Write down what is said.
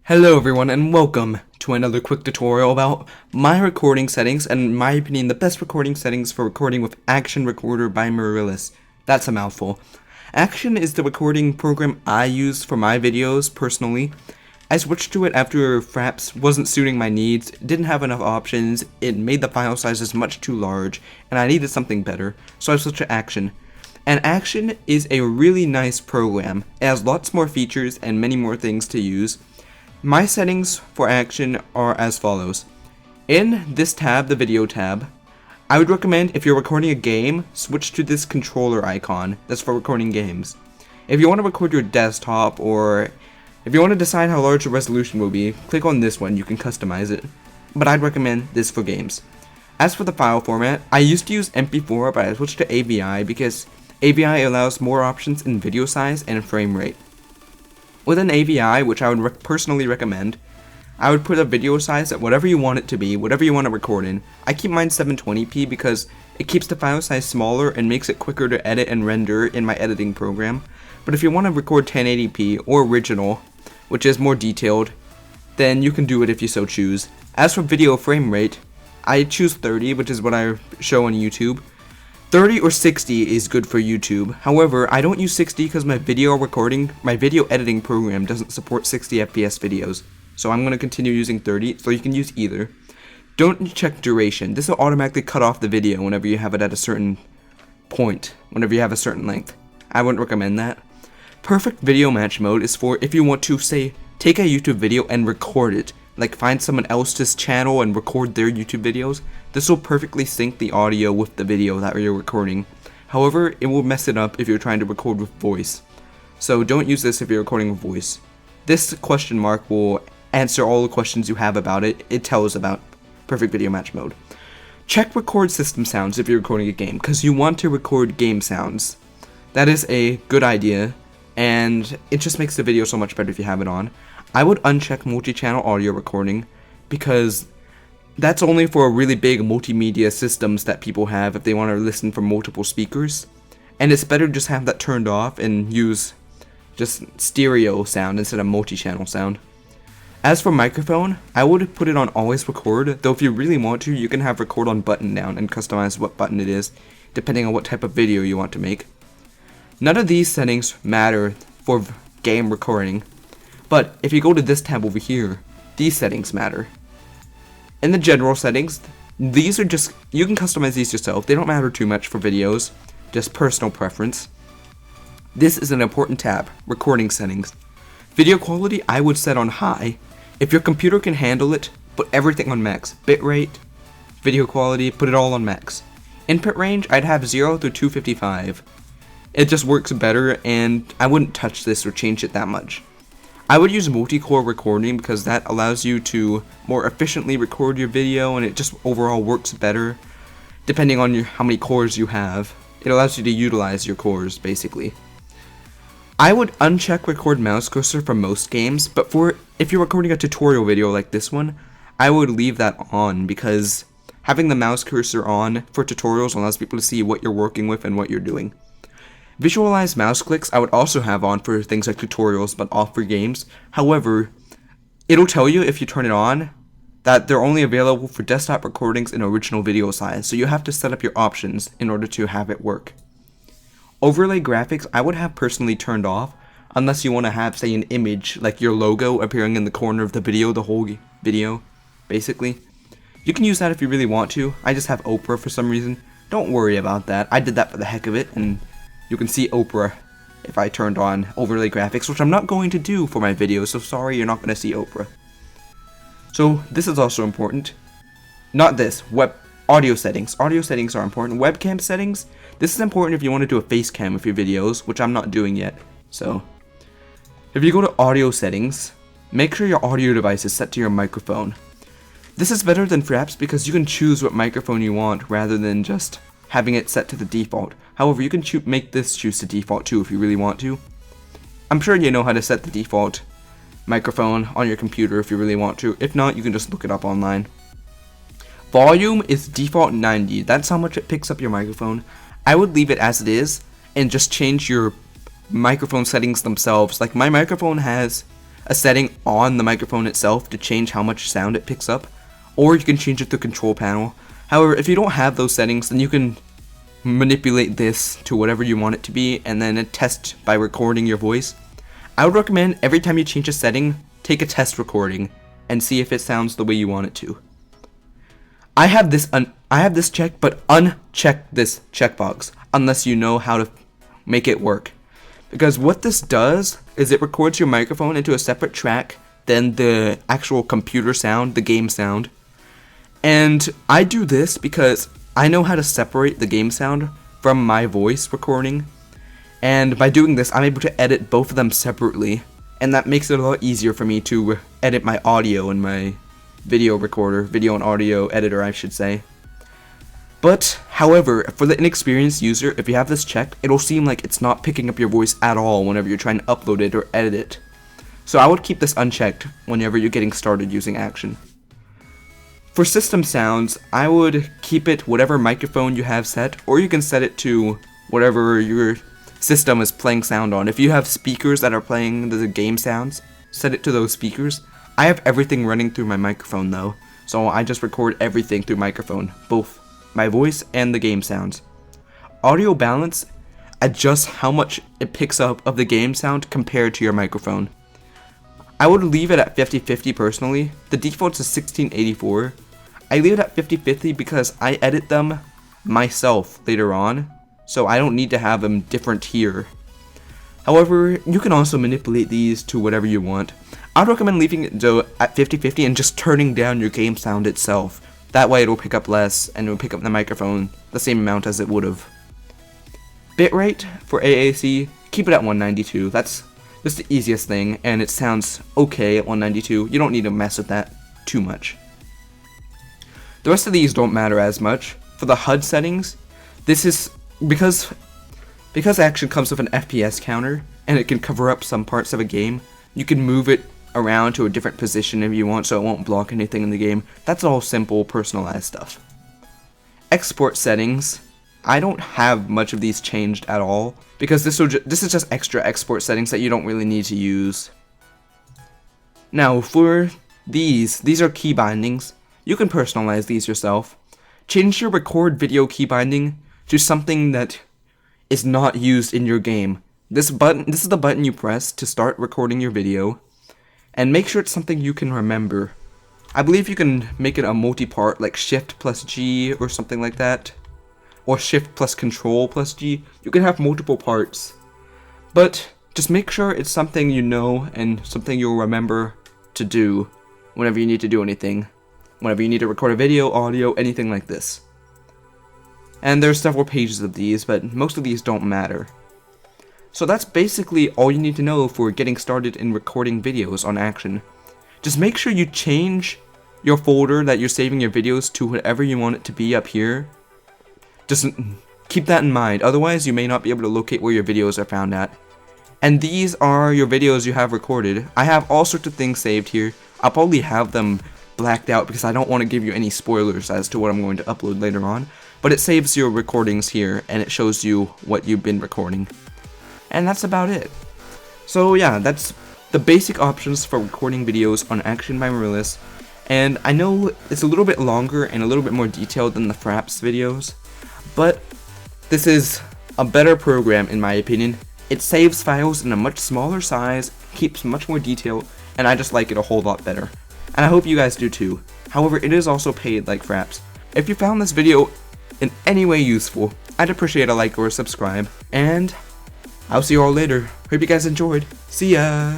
Hello everyone and welcome to another quick tutorial about my recording settings and in my opinion the best recording settings for recording with Arcien Recorder by Mirillis. That's a mouthful. Arcien is the recording program I use for my videos personally. I switched to it after Fraps wasn't suiting my needs, didn't have enough options, it made the file sizes much too large, and I needed something better, so I switched to Arcien. And Arcien is a really nice program. It has lots more features and many more things to use. My settings for Arcien are as follows. In this tab, the video tab, I would recommend if you're recording a game, switch to this controller icon. That's for recording games. If you want to record your desktop or if you want to decide how large the resolution will be, click on this one, you can customize it. But I'd recommend this for games. As for the file format, I used to use MP4 but I switched to AVI because AVI allows more options in video size and frame rate. With an AVI, which I would personally recommend, I would put a video size at whatever you want it to be, whatever you want to record in. I keep mine 720p because it keeps the file size smaller and makes it quicker to edit and render in my editing program. But if you want to record 1080p or original, which is more detailed, then you can do it if you so choose. As for video frame rate, I choose 30, which is what I show on YouTube. 30 or 60 is good for YouTube. However, I don't use 60 because my video editing program doesn't support 60 FPS videos. So I'm going to continue using 30, so you can use either. Don't check duration. This will automatically cut off the video whenever you have it at a certain point, whenever you have a certain length. I wouldn't recommend that. Perfect video match mode is for if you want to, say, take a YouTube video and record it. Like find someone else's channel and record their YouTube videos. This will perfectly sync the audio with the video that you're recording. However, it will mess it up if you're trying to record with voice. So don't use this if you're recording with voice. This question mark will answer all the questions you have about it. It tells about perfect video match mode. Check record system sounds if you're recording a game, because you want to record game sounds. That is a good idea, and it just makes the video so much better if you have it on. I would uncheck multi-channel audio recording because that's only for really big multimedia systems that people have if they want to listen from multiple speakers. And it's better to just have that turned off and use just stereo sound instead of multi-channel sound. As for microphone, I would put it on always record, though if you really want to, you can have record on button down and customize what button it is, depending on what type of video you want to make. None of these settings matter for game recording. But if you go to this tab over here, these settings matter. In the general settings, these are just, you can customize these yourself. They don't matter too much for videos, just personal preference. This is an important tab, recording settings. Video quality I would set on high. If your computer can handle it, put everything on max. Bitrate, video quality, put it all on max. Input range, I'd have 0 through 255. It just works better and I wouldn't touch this or change it that much. I would use multi-core recording because that allows you to more efficiently record your video and it just overall works better depending on how many cores you have. It allows you to utilize your cores basically. I would uncheck record mouse cursor for most games, but for if you're recording a tutorial video like this one, I would leave that on because having the mouse cursor on for tutorials allows people to see what you're working with and what you're doing. Visualize mouse clicks I would also have on for things like tutorials but off for games. However, it'll tell you if you turn it on that they're only available for desktop recordings in original video size, so you have to set up your options in order to have it work. Overlay graphics I would have personally turned off unless you want to have, say, an image like your logo appearing in the corner of the video, the whole video, basically. You can use that if you really want to. I just have Oprah for some reason. Don't worry about that. I did that for the heck of it, and you can see Oprah if I turned on overlay graphics, which I'm not going to do for my videos, so sorry you're not going to see Oprah. So this is also important. Not this, audio settings. Audio settings are important. Webcam settings, this is important if you want to do a face cam with your videos, which I'm not doing yet. So if you go to audio settings, make sure your audio device is set to your microphone. This is better than Fraps because you can choose what microphone you want rather than just having it set to the default. However, you can make this choose to default too if you really want to. I'm sure you know how to set the default microphone on your computer if you really want to. If not, you can just look it up online. Volume is default 90. That's how much it picks up your microphone. I would leave it as it is and just change your microphone settings themselves. Like my microphone has a setting on the microphone itself to change how much sound it picks up, or you can change it through control panel. However, if you don't have those settings, then you can manipulate this to whatever you want it to be and then test by recording your voice. I would recommend every time you change a setting, take a test recording and see if it sounds the way you want it to. I have this checked, but uncheck this checkbox unless you know how to make it work. Because what this does is it records your microphone into a separate track than the actual computer sound, the game sound. And I do this because I know how to separate the game sound from my voice recording. And by doing this, I'm able to edit both of them separately. And that makes it a lot easier for me to edit my audio in my video recorder, video and audio editor, I should say. But, however, for the inexperienced user, if you have this checked, it'll seem like it's not picking up your voice at all whenever you're trying to upload it or edit it. So I would keep this unchecked whenever you're getting started using Action. For system sounds, I would keep it whatever microphone you have set, or you can set it to whatever your system is playing sound on. If you have speakers that are playing the game sounds, set it to those speakers. I have everything running through my microphone though, so I just record everything through microphone, both my voice and the game sounds. Audio balance adjusts how much it picks up of the game sound compared to your microphone. I would leave it at 50-50 personally. The default is 1684. I leave it at 50-50 because I edit them myself later on, so I don't need to have them different here. However, you can also manipulate these to whatever you want. I'd recommend leaving it at 50-50 and just turning down your game sound itself. That way it'll pick up less and it'll pick up the microphone the same amount as it would have. Bitrate for AAC, keep it at 192. That's just the easiest thing, and it sounds okay at 192. You don't need to mess with that too much. The rest of these don't matter as much. For the HUD settings, this is because Action comes with an FPS counter and it can cover up some parts of a game. You can move it around to a different position if you want so it won't block anything in the game. That's all simple, personalized stuff. Export settings, I don't have much of these changed at all because this is just extra export settings that you don't really need to use. Now for these are key bindings. You can personalize these yourself. Change your record video key binding to something that is not used in your game. This is the button you press to start recording your video, and make sure it's something you can remember. I believe you can make it a multi-part, like Shift plus G or something like that, or Shift plus Control plus G. You can have multiple parts, but just make sure it's something you know and something you'll remember to do whenever you need to do anything, whenever you need to record a video, audio, anything like this. And there's several pages of these, but most of these don't matter. So that's basically all you need to know for getting started in recording videos on Action. Just make sure you change your folder that you're saving your videos to whatever you want it to be up here. Just keep that in mind, otherwise you may not be able to locate where your videos are found at. And these are your videos you have recorded. I have all sorts of things saved here. I'll probably have them blacked out because I don't want to give you any spoilers as to what I'm going to upload later on. But it saves your recordings here and it shows you what you've been recording. And that's about it. So yeah, that's the basic options for recording videos on Action by Mirillis. And I know it's a little bit longer and a little bit more detailed than the Fraps videos, but this is a better program in my opinion. It saves files in a much smaller size, keeps much more detail, and I just like it a whole lot better. And I hope you guys do too. However, it is also paid like Fraps. If you found this video in any way useful, I'd appreciate a like or a subscribe, and I'll see you all later. Hope you guys enjoyed. See ya!